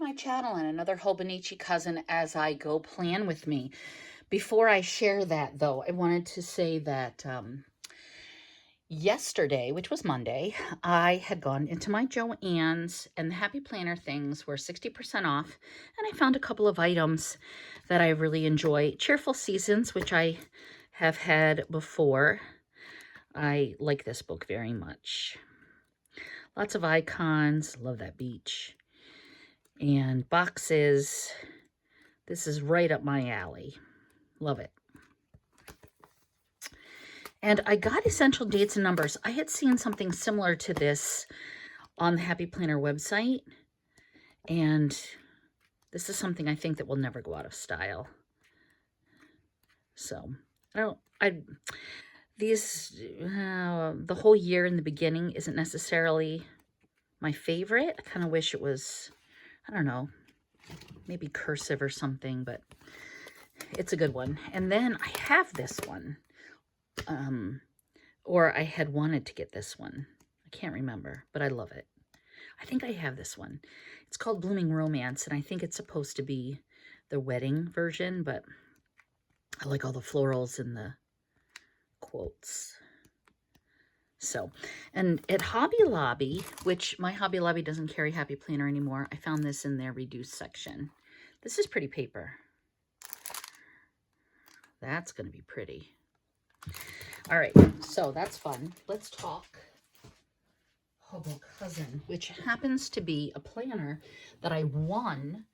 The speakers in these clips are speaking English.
my channel and another Hobonichi cousin as I go plan with me. Before I share that though, I wanted to say that yesterday, which was Monday, I had gone into my Joann's and the Happy Planner things were 60% off, and I found a couple of items that I really enjoy. Cheerful Seasons, which I have had before. I like this book very much. Lots of icons, love that beach. And boxes, this is right up my alley. Love it. And I got Essential Dates and Numbers. I had seen something similar to this on the Happy Planner website. And this is something I think that will never go out of style. So, the whole year in the beginning isn't necessarily my favorite. I kind of wish it was, I don't know, maybe cursive or something, but it's a good one. And then I have this one. Or I had wanted to get this one. I can't remember, but I love it. I think I have this one. It's called Blooming Romance, and I think it's supposed to be the wedding version, but I like all the florals and the quotes. So, and at Hobby Lobby, which my Hobby Lobby doesn't carry Happy Planner anymore, I found this in their reduced section. This is pretty paper. That's going to be pretty. All right, so that's fun. Let's talk Hobo Cousin, which happens to be a planner that I won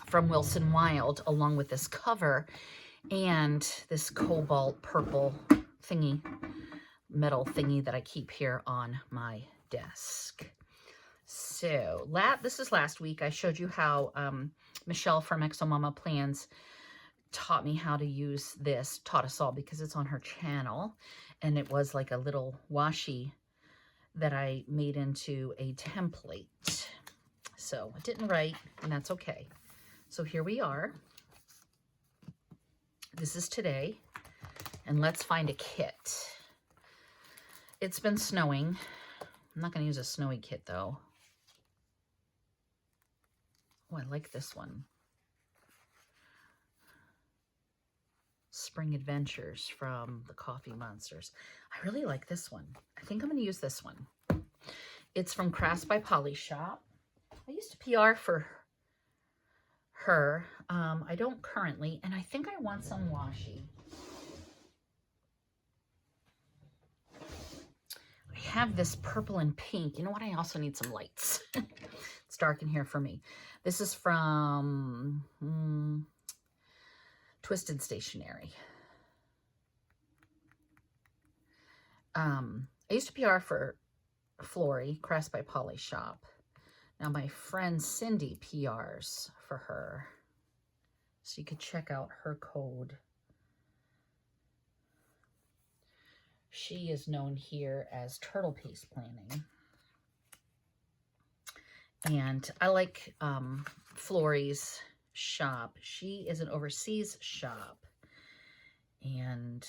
from Wilson Wild, along with this cover and this cobalt purple thingy, metal thingy that I keep here on my desk. So this is last week. I showed you how Michelle from Exomama Plans taught me how to use this, taught us all because it's on her channel, and it was like a little washi that I made into a template. So it didn't write, and that's okay. So here we are. This is today, and let's find a kit. It's been snowing. I'm not going to use a snowy kit though. Oh, I like this one. Spring Adventures from the Coffee Monsters. I really like this one. I think I'm going to use this one. It's from Crafts by Polly Shop. I used to PR for her. I don't currently, and I think I want some washi. I have this purple and pink. You know what? I also need some lights. It's dark in here for me. This is from Twisted Stationery. I used to PR for Flory, Crafts by Polly Shop. Now my friend Cindy PRs for her. So you could check out her code. She is known here as Turtle Paste Planning. And I like Flory's shop. She is an overseas shop, and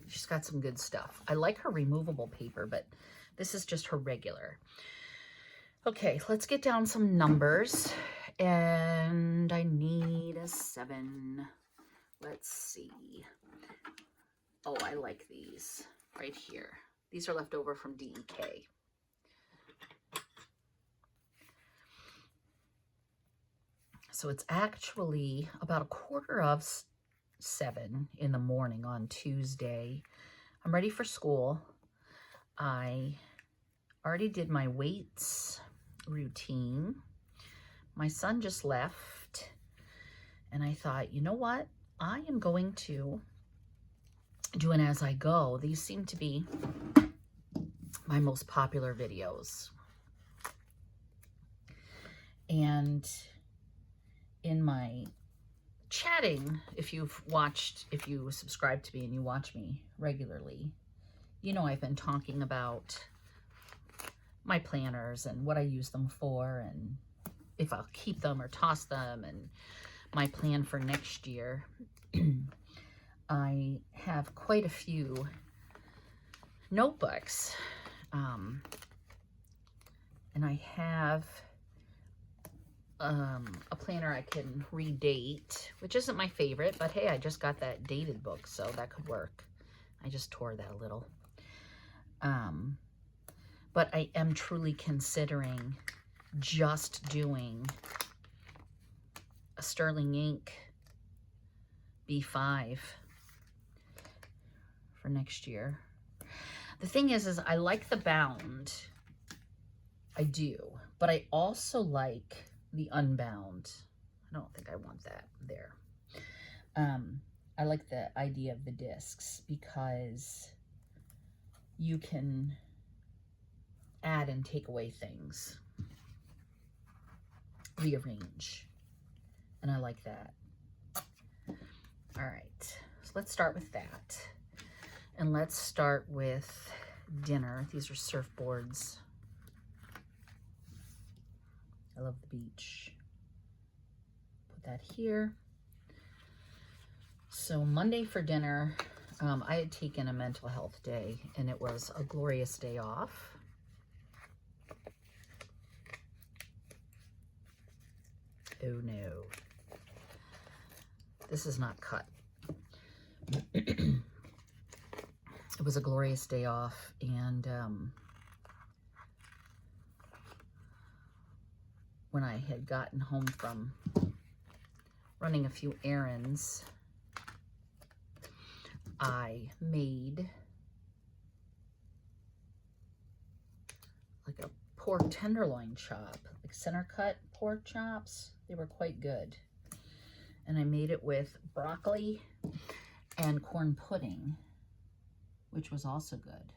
she's got some good stuff. I like her removable paper, but this is just her regular. Okay, let's get down some numbers, and I need a 7. Let's see. Oh, I like these right here. These are left over from DEK. So it's actually about 6:45 in the morning on Tuesday. I'm ready for school. I already did my weights routine. My son just left, and I thought, you know what? I am going to do an as I go. These seem to be my most popular videos. And in my chatting, if you subscribe to me and you watch me regularly, you know I've been talking about my planners and what I use them for, and if I'll keep them or toss them, and my plan for next year. I have quite a few notebooks, and I have a planner I can redate, which isn't my favorite, but hey, I just got that dated book, so that could work. I just tore that a little. But I am truly considering just doing a sterling ink B5 for next year. The thing is I like the bound. I do, but I also like the unbound. I don't think I want that there. I like the idea of the discs because you can add and take away things, rearrange, and I like that. All right, so let's start with that. And let's start with dinner. These are surfboards. I love the beach. Put that here. So Monday for dinner, I had taken a mental health day and it was a glorious day off. Oh no, this is not cut. It was a glorious day off, and when I had gotten home from running a few errands, I made like a pork tenderloin chop, like center cut pork chops. They were quite good. And I made it with broccoli and corn pudding, which was also good.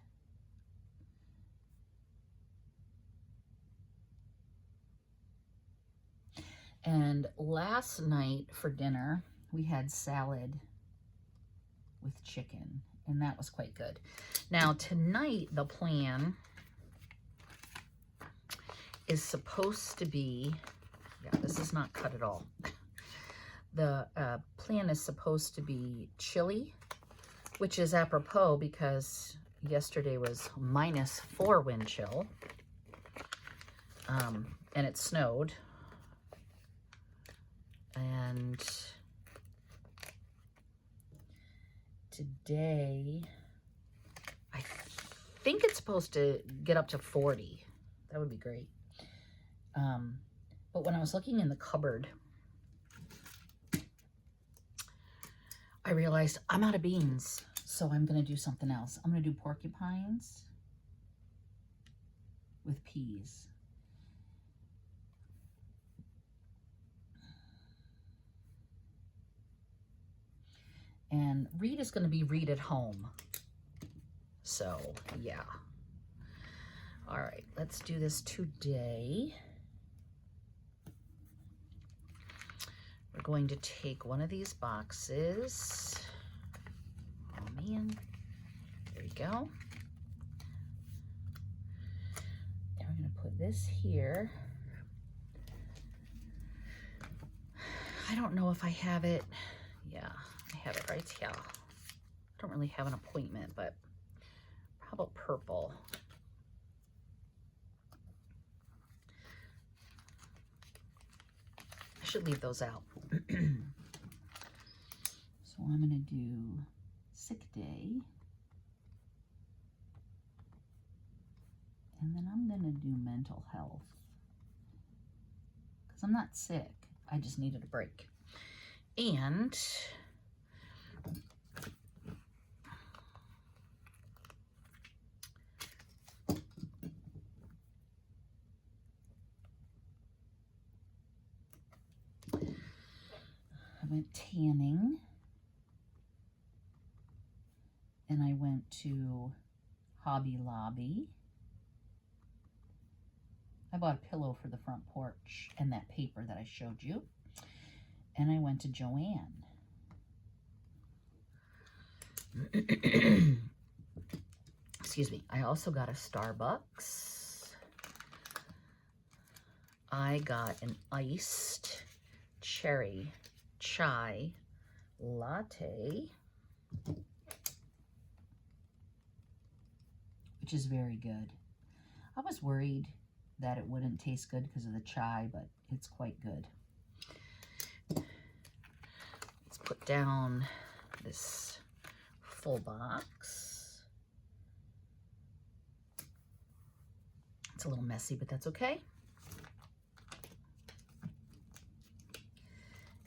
And last night for dinner, we had salad with chicken, and that was quite good. Now tonight, the plan is supposed to be, yeah, this is not cut at all. The plan is supposed to be chili, which is apropos because yesterday was -4 wind chill, and it snowed. And today, I think it's supposed to get up to 40. That would be great. But when I was looking in the cupboard, I realized I'm out of beans, so I'm going to do something else. I'm going to do porcupines with peas. And Reed is going to be Reed at home. So, yeah. All right, let's do this today. We're going to take one of these boxes. Oh, man. There you go. And we're going to put this here. I don't know if I have it. Yeah, I have it right here. I don't really have an appointment, but how about purple? I should leave those out. So I'm going to do sick day. And then I'm going to do mental health. Because I'm not sick. I just needed a break. And I went tanning, and I went to Hobby Lobby. I bought a pillow for the front porch and that paper that I showed you. And I went to Joann. Excuse me. I also got a Starbucks. I got an iced cherry chai latte. which is very good. I was worried that it wouldn't taste good because of the chai, but it's quite good. Let's put down this full box. It's a little messy, but that's okay.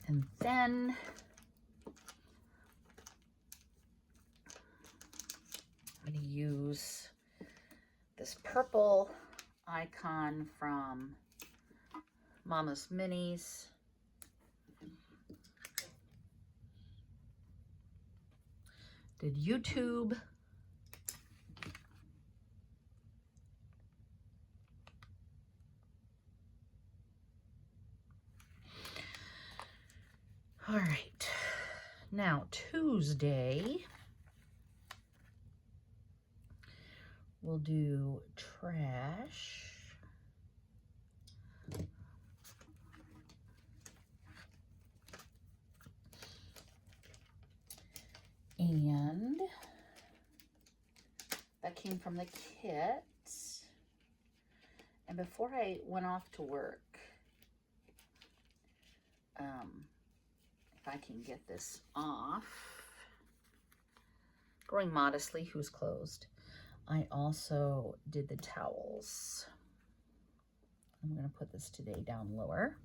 And then I'm going to use this purple icon from Mama's Minis. Did YouTube. All right, now Tuesday, we'll do trash. And that came from the kit. And before I went off to work, if I can get this off, Growing Modestly, who's closed, I also did the towels. I'm going to put this today down lower.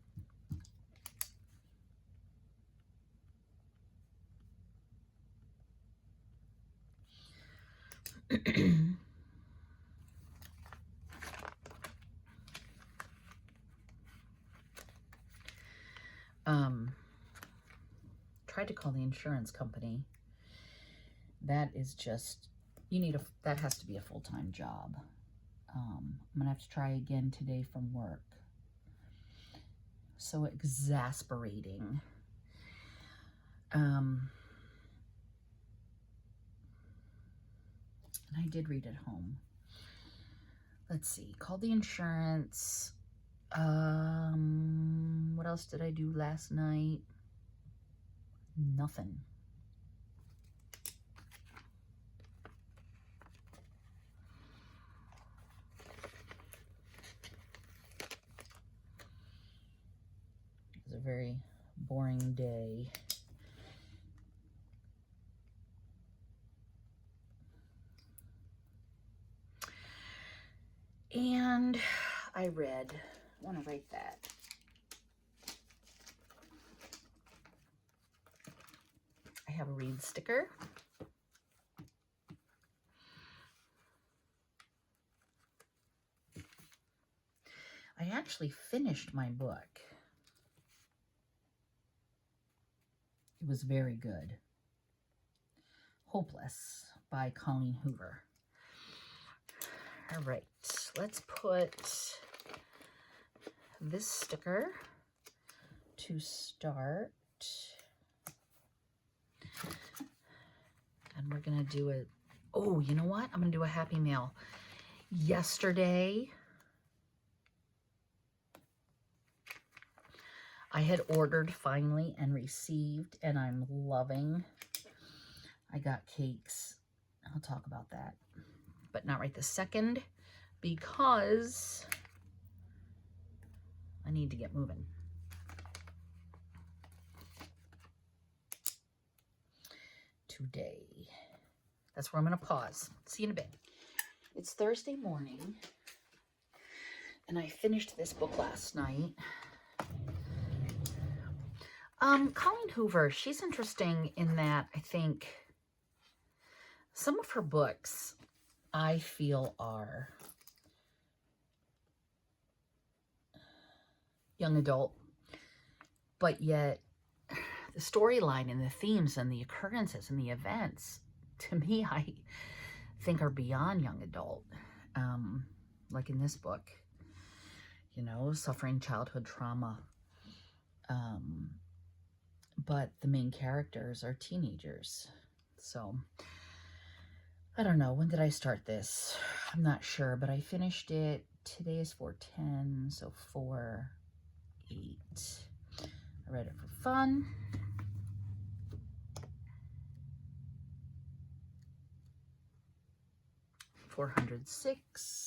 Tried to call the insurance company. That is just, that has to be a full-time job. I'm gonna have to try again today from work. So exasperating. And I did read at home. Let's see, called the insurance. What else did I do last night? Nothing. It was a very boring day. And I read, I want to write that. I have a read sticker. I actually finished my book. It was very good. Hopeless by Colleen Hoover. All right, let's put this sticker to start. And we're gonna do it. Oh, you know what? I'm gonna do a Happy Mail. Yesterday, I had ordered finally and received, and I'm loving. I got cakes. I'll talk about that, but not right this second because I need to get moving. Today. That's where I'm going to pause. See you in a bit. It's Thursday morning, and I finished this book last night. Colleen Hoover, she's interesting in that I think some of her books I feel are young adult, but yet the storyline and the themes and the occurrences and the events, to me, I think are beyond young adult. Like in this book, you know, suffering childhood trauma. But the main characters are teenagers. So, I don't know. When did I start this? I'm not sure, but I finished it. Today is 4/10, so 4/8. I read it for fun. 406.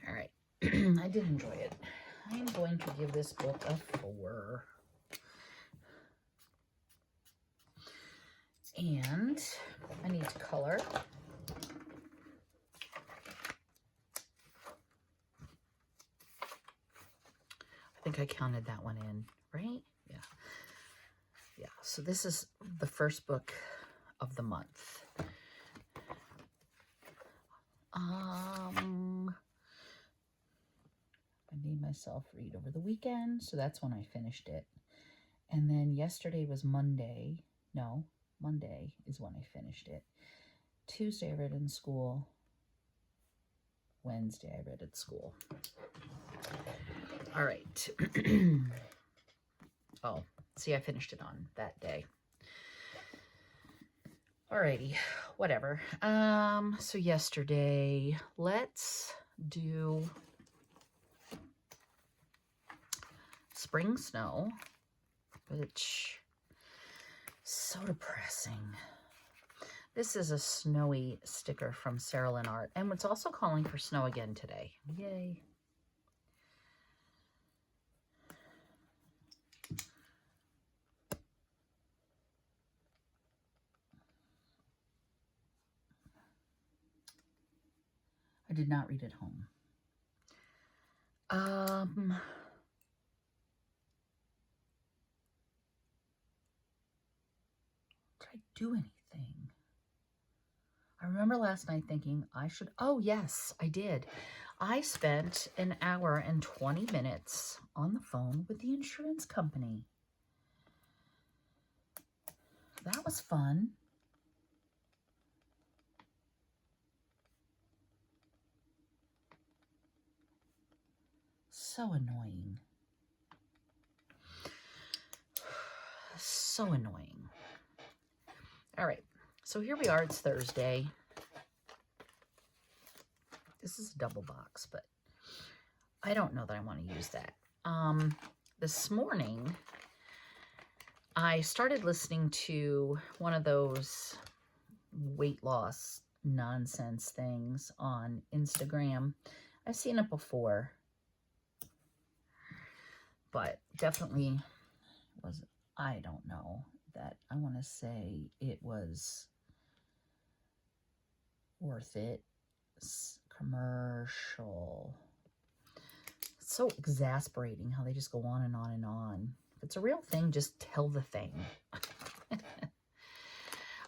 All right. I did enjoy it. I am going to give this book a 4. And I need to color. I think I counted that one in, right? Yeah. Yeah, so this is the first book of the month. I made myself read over the weekend, so that's when I finished it. And then yesterday was Monday. No, Monday is when I finished it. Tuesday I read in school. Wednesday I read at school. All right. Oh, see, I finished it on that day. Alrighty, whatever. So yesterday, let's do Spring Snow, which is so depressing. This is a snowy sticker from Sarah Lynn Art, and it's also calling for snow again today. Yay. I did not read at home. Did I do anything? I remember last night thinking I should, oh yes, I did. I spent an hour and 20 minutes on the phone with the insurance company. That was fun. So annoying. So annoying. All right, so here we are, it's Thursday. This is a double box, but I don't know that I want to use that. This morning, I started listening to one of those weight loss nonsense things on Instagram. I've seen it before, but definitely was, I don't know, that I want to say it was worth it. Commercial. It's so exasperating how they just go on and on and on. If it's a real thing, just tell the thing.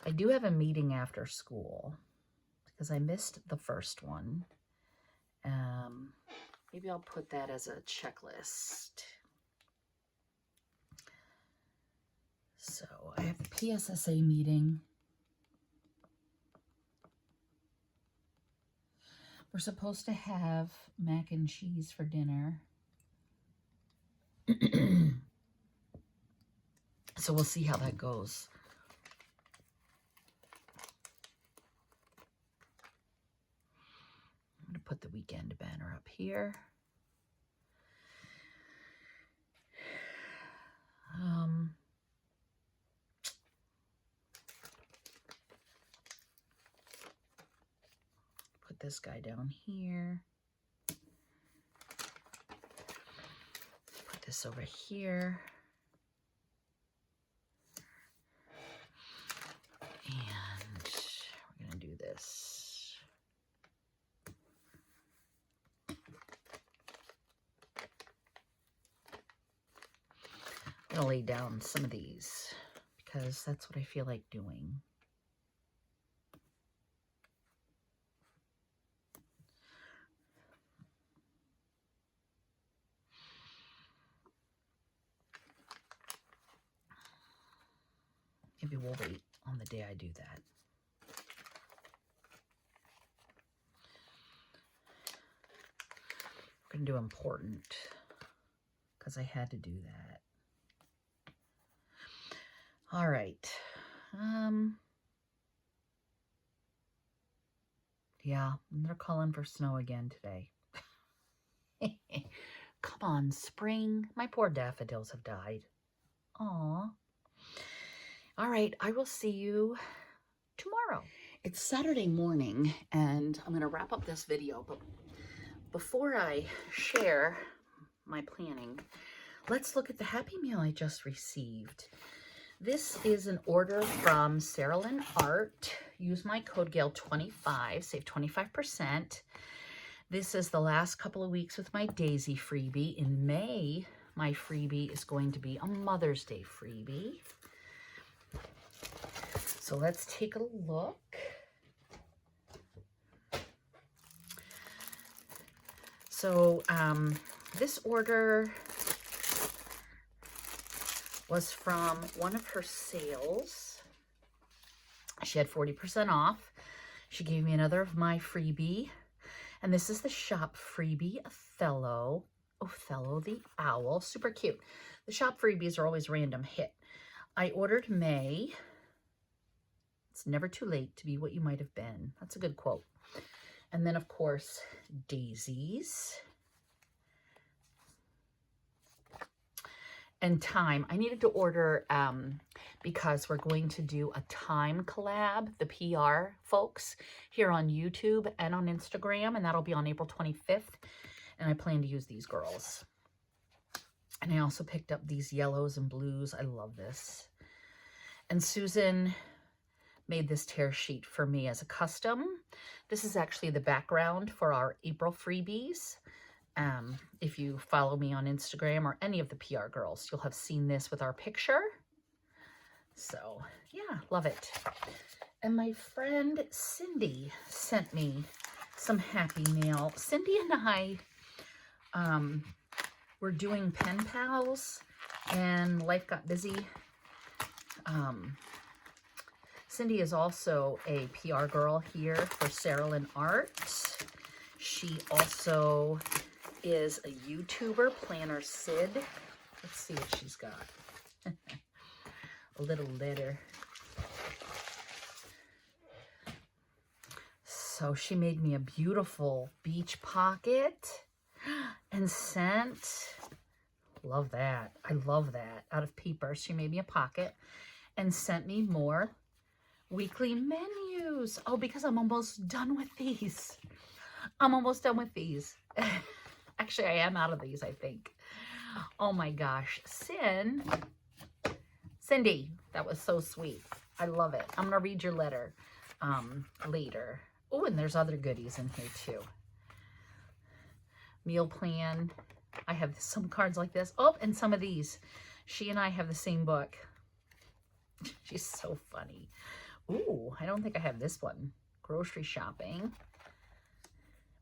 I do have a meeting after school because I missed the first one. Maybe I'll put that as a checklist. So I have the PSSA meeting. We're supposed to have mac and cheese for dinner. So we'll see how that goes. I'm going to put the weekend banner up here. Put this guy down here. Put this over here. And we're going to do this. I'm going to lay down some of these because that's what I feel like doing. Maybe we'll wait on the day I do that. We're going to do important because I had to do that. All right. Yeah, they're calling for snow again today. Come on, spring. My poor daffodils have died. Aw. All right, I will see you tomorrow. It's Saturday morning, and I'm going to wrap up this video, but before I share my planning, let's look at the Happy Meal I just received. This is an order from Sarah Lynn Art. Use my code GALE25, save 25%. This is the last couple of weeks with my Daisy freebie. In May, my freebie is going to be a Mother's Day freebie. So let's take a look. So this order was from one of her sales. She had 40% off. She gave me another of my freebie. And this is the shop freebie, Othello the owl. Super cute. The shop freebies are always random hit. I ordered May. It's never too late to be what you might have been. That's a good quote. And then, of course, daisies. And time. I needed to order because we're going to do a time collab, the PR folks, here on YouTube and on Instagram, and that'll be on April 25th. And I plan to use these girls. And I also picked up these yellows and blues. I love this. And Susan made this tear sheet for me as a custom. This is actually the background for our April freebies. If you follow me on Instagram or any of the PR girls, you'll have seen this with our picture. So yeah, love it. And my friend Cindy sent me some Happy Mail. Cindy and I were doing pen pals and life got busy. Cindy is also a PR girl here for Sarah Lynn Art. She also is a YouTuber, Planner Sid. Let's see what she's got. A little letter. So she made me a beautiful beach pocket and sent, love that. I love that. Out of paper, she made me a pocket and sent me more weekly menus. Oh, because I'm almost done with these. I'm almost done with these. Actually, I am out of these, I think. Oh my gosh. Cindy, that was so sweet. I love it. I'm going to read your letter later. Oh, and there's other goodies in here too. Meal plan. I have some cards like this. Oh, and some of these. She and I have the same book. She's so funny. Ooh, I don't think I have this one. Grocery shopping.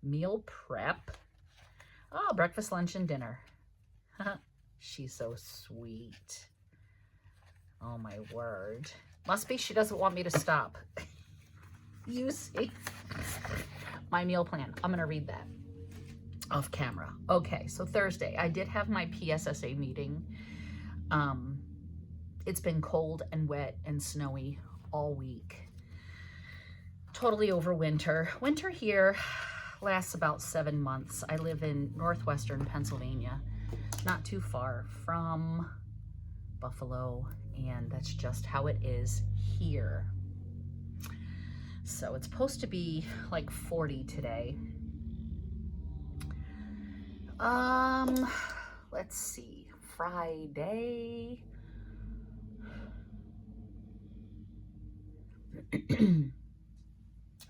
Meal prep. Oh, breakfast, lunch, and dinner. She's so sweet. Oh, my word. Must be she doesn't want me to stop. You see? My meal plan. I'm going to read that off camera. Okay, so Thursday, I did have my PSSA meeting. It's been cold and wet and snowy all week. Totally over winter. Winter here lasts about 7 months. I live in northwestern Pennsylvania, not too far from Buffalo, and that's just how it is here. So it's supposed to be like 40 today. Let's see, Friday.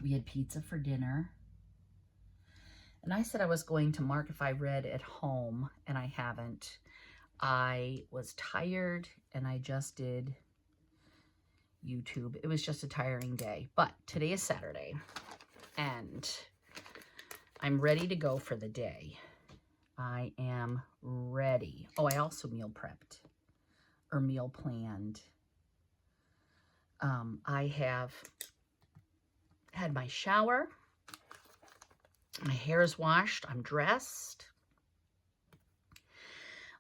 We had pizza for dinner. And I said I was going to mark if I read at home, and I haven't. I was tired, and I just did YouTube. It was just a tiring day. But today is Saturday, and I'm ready to go for the day. I am ready. Oh, I also meal prepped or meal planned. I have had my shower. My hair is washed. I'm dressed.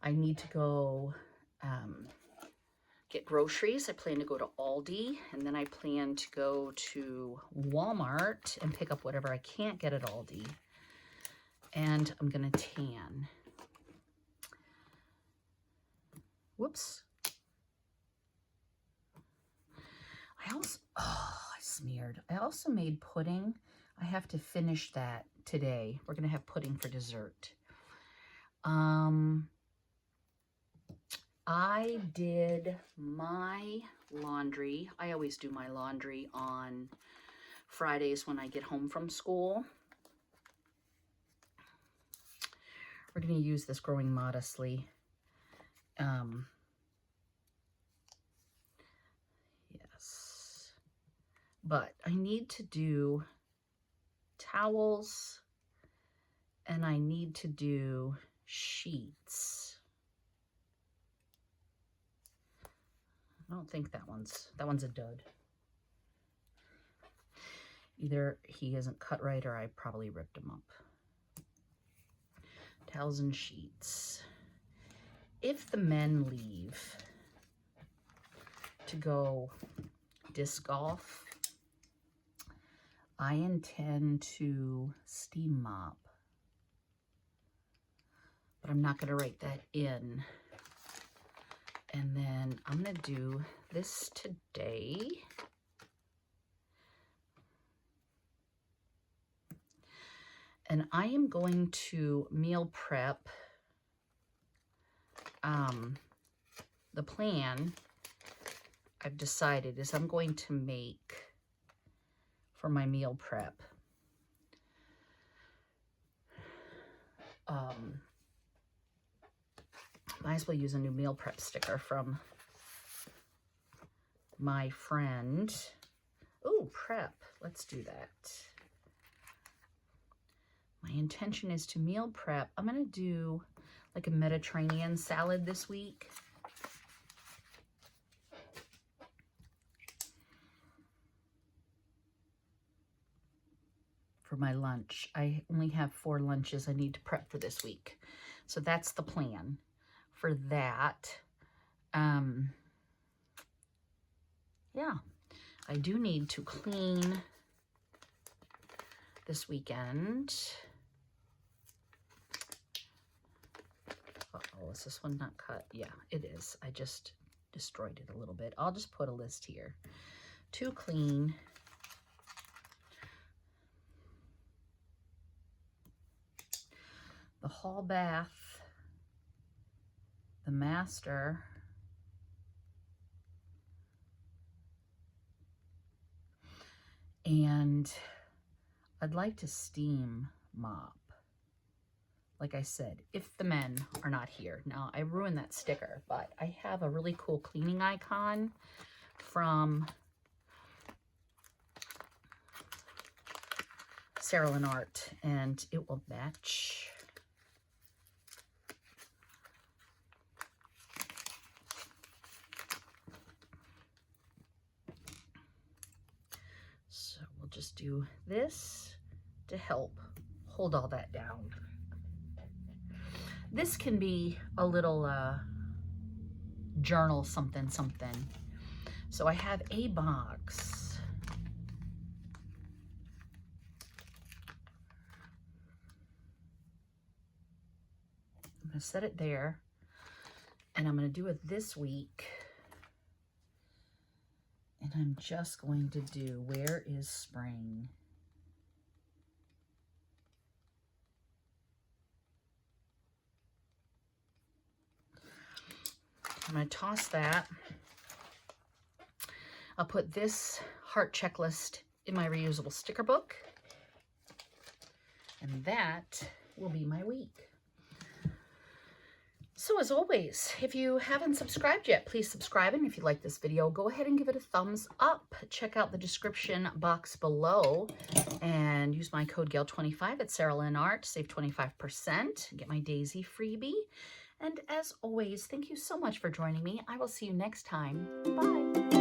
I need to go get groceries. I plan to go to Aldi, and then I plan to go to Walmart and pick up whatever I can't get at Aldi. And I'm going to tan. Whoops. I smeared. I also made pudding. I have to finish that today. We're going to have pudding for dessert. I did my laundry. I always do my laundry on Fridays when I get home from school. We're going to use this Growing Modestly. Yes. But I need to do towels and I need to do sheets. I don't think that one's a dud. Either he isn't cut right or I probably ripped him up. Towels and sheets. If the men leave to go disc golf, I intend to steam mop. But I'm not going to write that in. And then I'm going to do this today. And I am going to meal prep. The plan I've decided is I'm going to make for my meal prep. Might as well use a new meal prep sticker from my friend. Oh, prep. Let's do that. My intention is to meal prep. I'm going to do like a Mediterranean salad this week. For my lunch. I only have 4 lunches I need to prep for this week. So that's the plan for that. Yeah, I do need to clean this weekend. Uh-oh, is this one not cut? Yeah, it is. I just destroyed it a little bit. I'll just put a list here. To clean. The hall bath, the master, and I'd like to steam mop. Like I said, if the men are not here. Now, I ruined that sticker, but I have a really cool cleaning icon from Sarah Lynn Art, and it will match. So we'll just do this to help hold all that down. This can be a little journal something. So I have a box. I'm going to set it there, and I'm going to do it this week. And I'm just going to do Where is Spring? I'm going to toss that. I'll put this heart checklist in my reusable sticker book. And that will be my week. So as always, if you haven't subscribed yet, please subscribe. And if you like this video, go ahead and give it a thumbs up. Check out the description box below and use my code GAIL25 at Sarah Lynn Art. Save 25%. Get my Daisy freebie. And as always, thank you so much for joining me. I will see you next time. Bye.